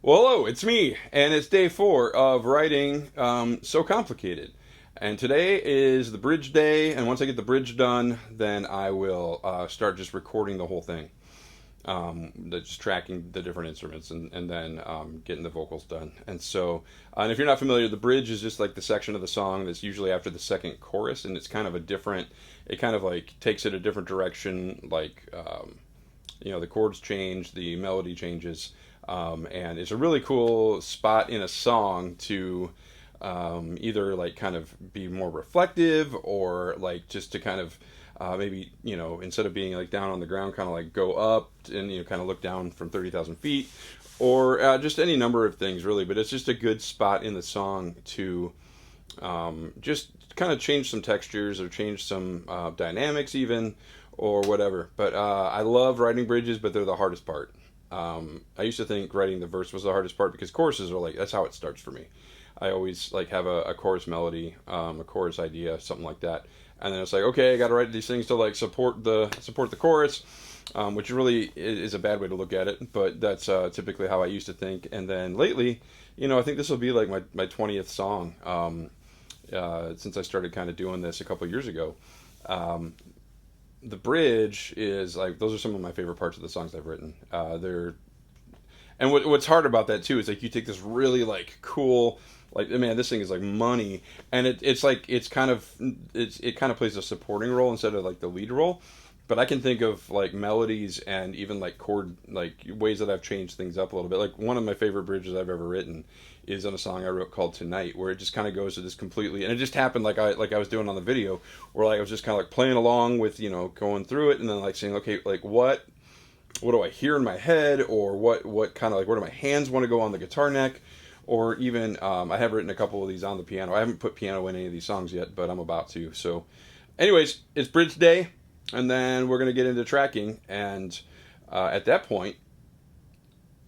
Well, hello, it's me, and it's day 4 of writing So Complicated. And today is the bridge day, and once I get the bridge done, then I will start just recording the whole thing. Just tracking the different instruments and then getting the vocals done. And if you're not familiar, the bridge is just like the section of the song that's usually after the second chorus, and it's kind of a different, it kind of like takes it a different direction, the chords change, the melody changes, and it's a really cool spot in a song to either like kind of be more reflective or like just to kind of maybe instead of being like down on the ground, kind of like go up and kind of look down from 30,000 feet, or just any number of things really. But it's just a good spot in the song to just kind of change some textures or change some dynamics even, or whatever. But I love writing bridges, but they're the hardest part. I used to think writing the verse was the hardest part because choruses are like, that's how it starts for me. I always like have a chorus melody, a chorus idea, something like that, and then it's like, okay, I got to write these things to like support the chorus, which really is a bad way to look at it, but that's typically how I used to think. And then lately, I think this will be like my 20th song since I started kind of doing this a couple of years ago. The bridge is like, those are some of my favorite parts of the songs I've written. And what's hard about that too is like you take this really like cool, like, man, this thing is like money, and it kind of plays a supporting role instead of like the lead role. But I can think of like melodies and even like chord, like ways that I've changed things up a little bit. Like one of my favorite bridges I've ever written is on a song I wrote called Tonight, where it just kind of goes to this completely, and it just happened like I was doing on the video, where like I was just kind of like playing along with going through it, and then like saying, okay, like what do I hear in my head, or what kind of like, where do my hands want to go on the guitar neck, or even I have written a couple of these on the piano. I haven't put piano in any of these songs yet, but I'm about to. So anyways, it's bridge day, and then we're going to get into tracking, and at that point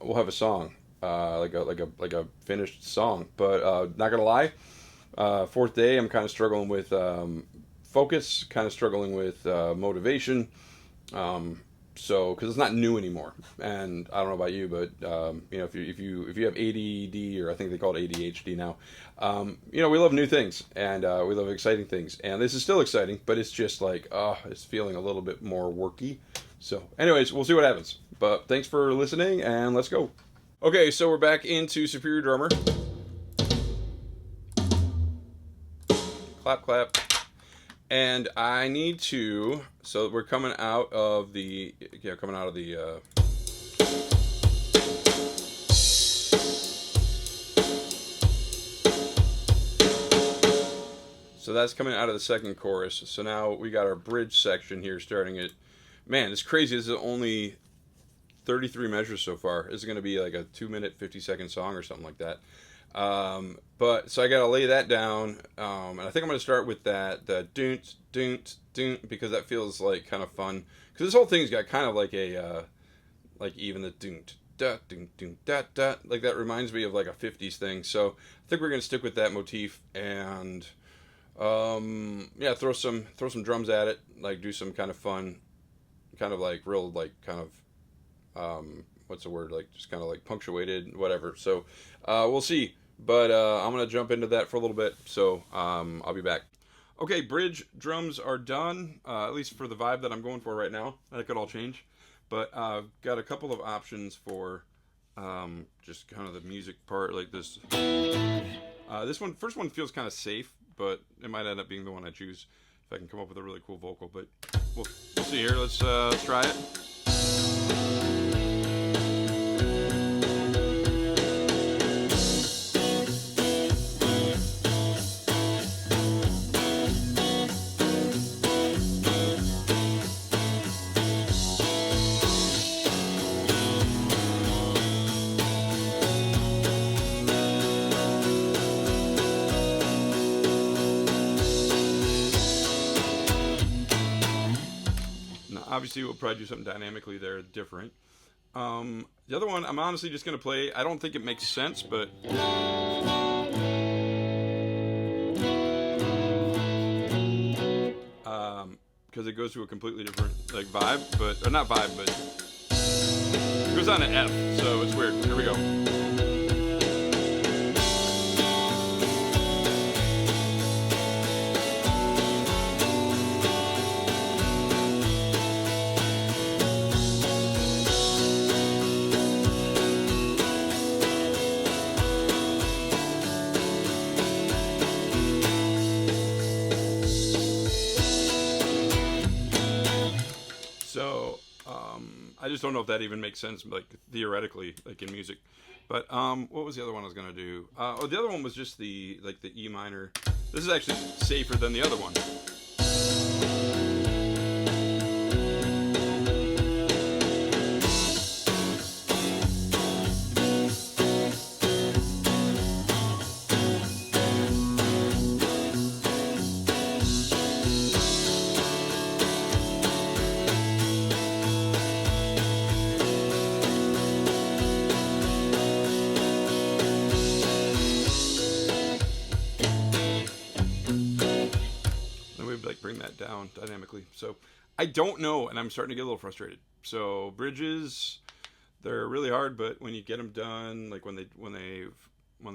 we'll have a song, like a finished song. But not gonna lie, fourth day I'm kind of struggling with focus, kind of struggling with motivation. So, because it's not new anymore, and I don't know about you, but if you have ADD, or I think they call it ADHD now, we love new things, and we love exciting things, and this is still exciting, but it's just like it's feeling a little bit more worky. So, anyways, we'll see what happens. But thanks for listening, and let's go. Okay, so we're back into Superior Drummer. Clap, clap. And I need to, so we're coming out of the, so that's coming out of the second chorus. So now we got our bridge section here starting at, man, it's crazy. This is only 33 measures so far. This is going to be like a 2-minute, 50-second song or something like that. But so I gotta lay that down, and I think I'm gonna start with the doont doont doont, because that feels like kind of fun, because this whole thing's got kind of like a like even the doont da doont doont da da, like that reminds me of like a 50s thing. So I think we're gonna stick with that motif, and throw some drums at it, like do some kind of fun, kind of like real like kind of what's the word, like just kind of like punctuated, whatever. So we'll see. But I'm going to jump into that for a little bit, so I'll be back. Okay, bridge drums are done, at least for the vibe that I'm going for right now. That could all change. But got a couple of options for just kind of the music part, like this. First one feels kind of safe, but it might end up being the one I choose if I can come up with a really cool vocal. But we'll see here. Let's try it. Obviously, we'll probably do something dynamically there, different. The other one, I'm honestly just going to play. I don't think it makes sense, but because it goes to a completely different like vibe, but or not vibe, but it goes on to F, so it's weird. Here we go. just don't know if that even makes sense, like theoretically, like in music. But what was the other one I was gonna do? The other one was just the E minor. This is actually safer than the other one. Bring that down dynamically. So I don't know, and I'm starting to get a little frustrated. So bridges, they're really hard, but when you get them done, like when they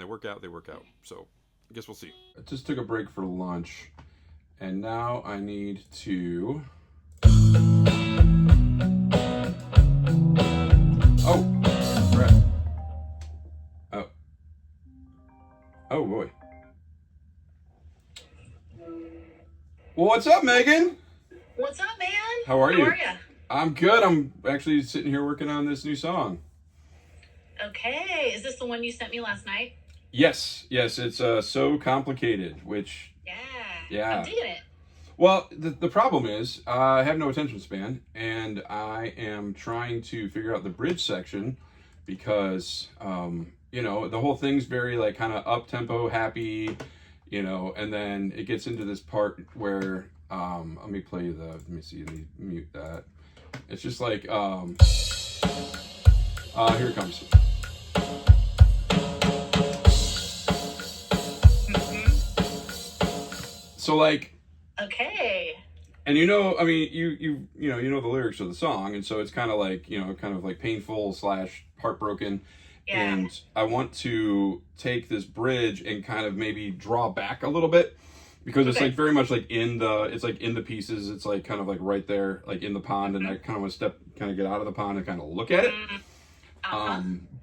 work out, they work out. So I guess we'll see. I just took a break for lunch, and now I need to. Oh, crap. Oh boy. Well, what's up, Megan? What's up, man? How are you? How are you? I'm good. I'm actually sitting here working on this new song. Okay. Is this the one you sent me last night? Yes. It's So Complicated, which... Yeah. I'm digging it. Well, the problem is I have no attention span, and I am trying to figure out the bridge section because, the whole thing's very, like, kind of up-tempo, happy... and then it gets into this part where, let me mute that. It's just like, here it comes. Mm-hmm. So like, okay. And you know the lyrics of the song, and so it's kind of like, painful / heartbroken. Yeah. And I want to take this bridge and kind of maybe draw back a little bit because it's like very much like in the pieces. It's like kind of like right there, like in the pond. And I kind of want to get out of the pond and kind of look at it.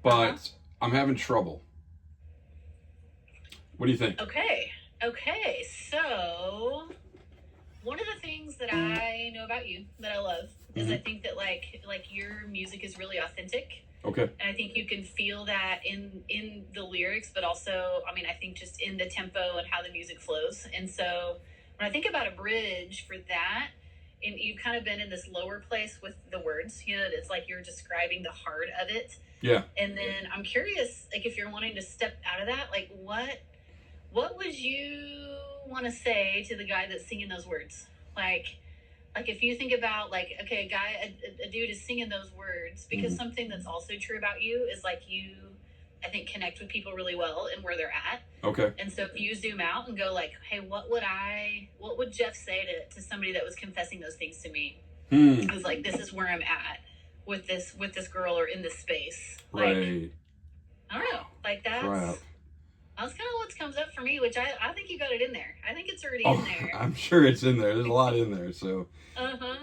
But I'm having trouble. What do you think? Okay. So one of the things that I know about you that I love is I think that like your music is really authentic. Okay. And I think you can feel that in the lyrics, but also, I think just in the tempo and how the music flows. And so when I think about a bridge for that, and you've kind of been in this lower place with the words, it's like you're describing the heart of it. Yeah. And then I'm curious, like if you're wanting to step out of that, like what would you want to say to the guy that's singing those words? Like if you think about like, okay, a dude is singing those words because something that's also true about you is like you, I think, connect with people really well and where they're at. Okay. And so if you zoom out and go like, hey, what would Jeff say to somebody that was confessing those things to me? It was like, this is where I'm at with this girl or in this space. Like, right. I don't know. Like that's kind of what comes up for me, which I think you got it in there. I think it's already in there. I'm sure it's in there. There's a lot in there. So.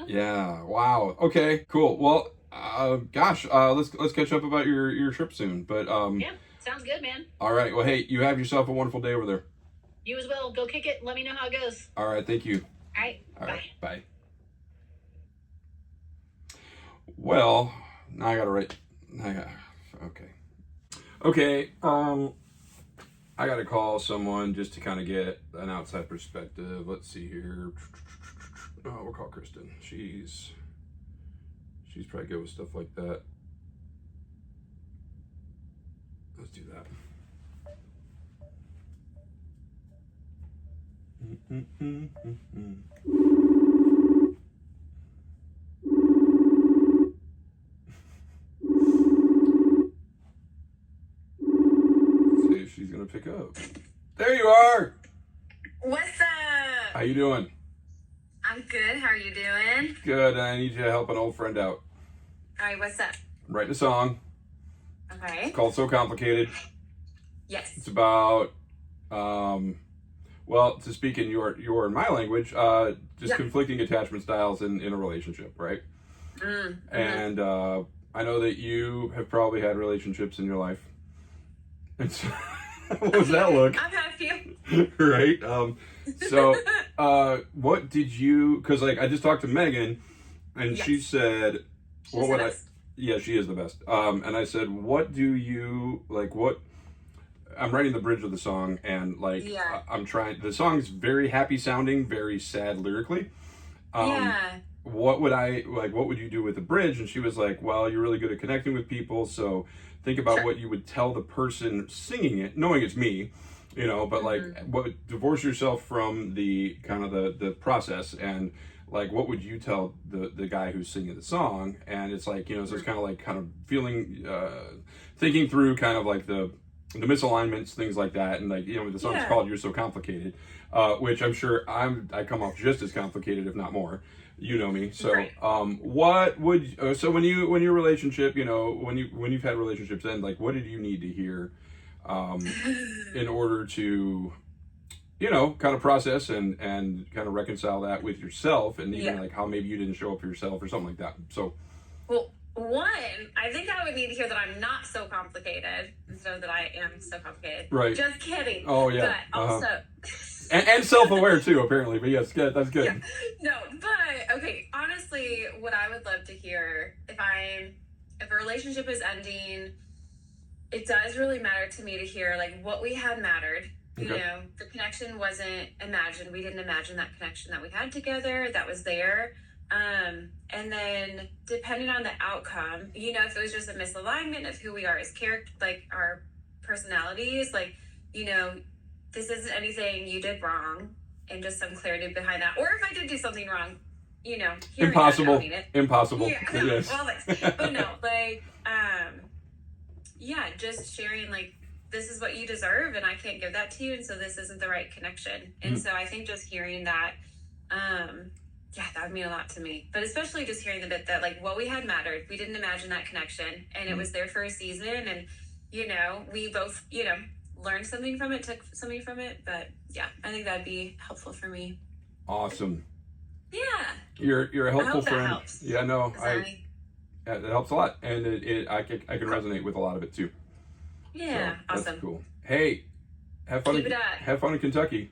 Yeah. Wow. Okay. Cool. Well, let's catch up about your trip soon. But yeah, sounds good, man. All right. Well, hey, you have yourself a wonderful day over there. You as well. Go kick it. Let me know how it goes. All right. Thank you. All right. Bye. Bye. Well, now I gotta write. Okay. I got to call someone just to kind of get an outside perspective. Let's see here. Oh, we'll call Kristen. She's probably good with stuff like that. Let's do that. See if she's gonna pick up. There you are. What's up? How you doing? I'm good. How are you doing? Good. I need you to help an old friend out. All right. What's up? I'm writing a song. Okay. It's called So Complicated. Yes. It's about, well, to speak in your and my language, just conflicting attachment styles in a relationship, right? Mm-hmm. And I know that you have probably had relationships in your life. And so, what was that look? I've had a few. Right. So, what did you? Because like I just talked to Megan, and she said, "What would I?" Yeah, she is the best. And I said, what do you like? What I'm writing the bridge of the song, and like Yeah. I'm trying. The song's very happy sounding, very sad lyrically. Yeah. What would I like? What would you do with the bridge? And she was like, well, you're really good at connecting with people, so think about Sure. what you would tell the person singing it, knowing it's me, but like, what divorce yourself from the kind of the process, and like, what would you tell the guy who's singing the song? And it's like, so it's kind of feeling, thinking through kind of like the misalignments, things like that, and like, the song's Yeah. called "You're So Complicated," which I'm sure I come off just as complicated, if not more. You know me. So Right. what would so when your relationship, when you've had relationships end, like, what did you need to hear in order to kind of process and kind of reconcile that with yourself, and even Yeah. like how maybe you didn't show up for yourself or something like that. So Well, one, I think I would need to hear that I'm not so complicated instead of that I am so complicated. Right. Just kidding. Oh, yeah. But also. and self-aware too, apparently. But yes, good, that's good. Yeah. No, but okay. Honestly, what I would love to hear if a relationship is ending, it does really matter to me to hear like what we had mattered. You Okay. know, the connection wasn't imagined. We didn't imagine that connection that we had together. That was there. And then depending on the outcome, if it was just a misalignment of who we are as character, like our personalities, like, this isn't anything you did wrong, and just some clarity behind that. Or if I did do something wrong, hearing that, Impossible. owning it. Impossible. Yeah. Yes. Well, but no, like, just sharing like, this is what you deserve and I can't give that to you, and so this isn't the right connection. And so I think just hearing that, that would mean a lot to me. But especially just hearing the bit that like what we had mattered. We didn't imagine that connection, and it was there for a season, and we both learned something from it, took something from it. But yeah, I think that'd be helpful for me. Awesome. Yeah. You're a helpful I hope that friend. helps. Yeah, no, Yeah. it helps a lot, and I can resonate with a lot of it too. Yeah. So, Awesome. That's cool. Hey, have fun. Keep it up. Have fun in Kentucky.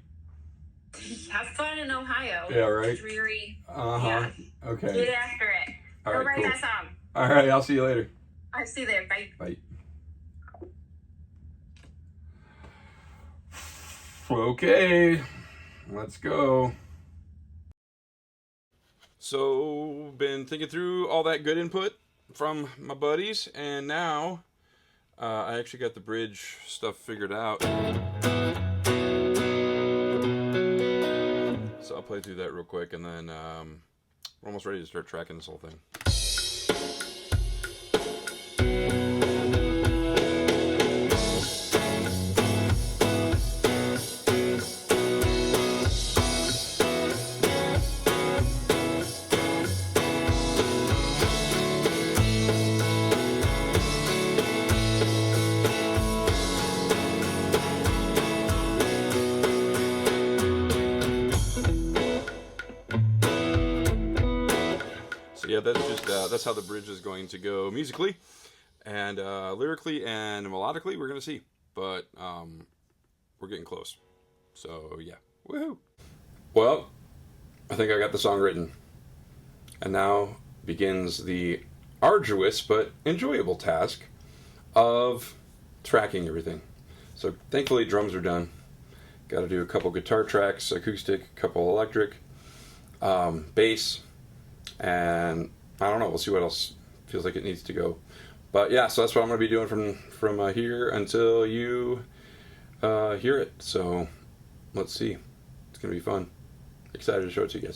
Have fun in Ohio. Yeah, right. Dreary. Yeah. Okay. Get after it. All Go right. write Cool. that song. All right. I'll see you later. I'll see you there. Bye. Bye. Okay, let's go. So, been thinking through all that good input from my buddies, and now I actually got the bridge stuff figured out. So I'll play through that real quick, and then we're almost ready to start tracking this whole thing. Yeah, that's how the bridge is going to go musically, and lyrically and melodically. We're gonna see, but we're getting close. So yeah, woohoo! Well, I think I got the song written, and now begins the arduous but enjoyable task of tracking everything. So thankfully, drums are done. Got to do a couple guitar tracks, acoustic, a couple electric, bass. And I don't know. We'll see what else feels like it needs to go. But yeah, so that's what I'm going to be doing from here until you hear it. So let's see. It's going to be fun. Excited to show it to you guys.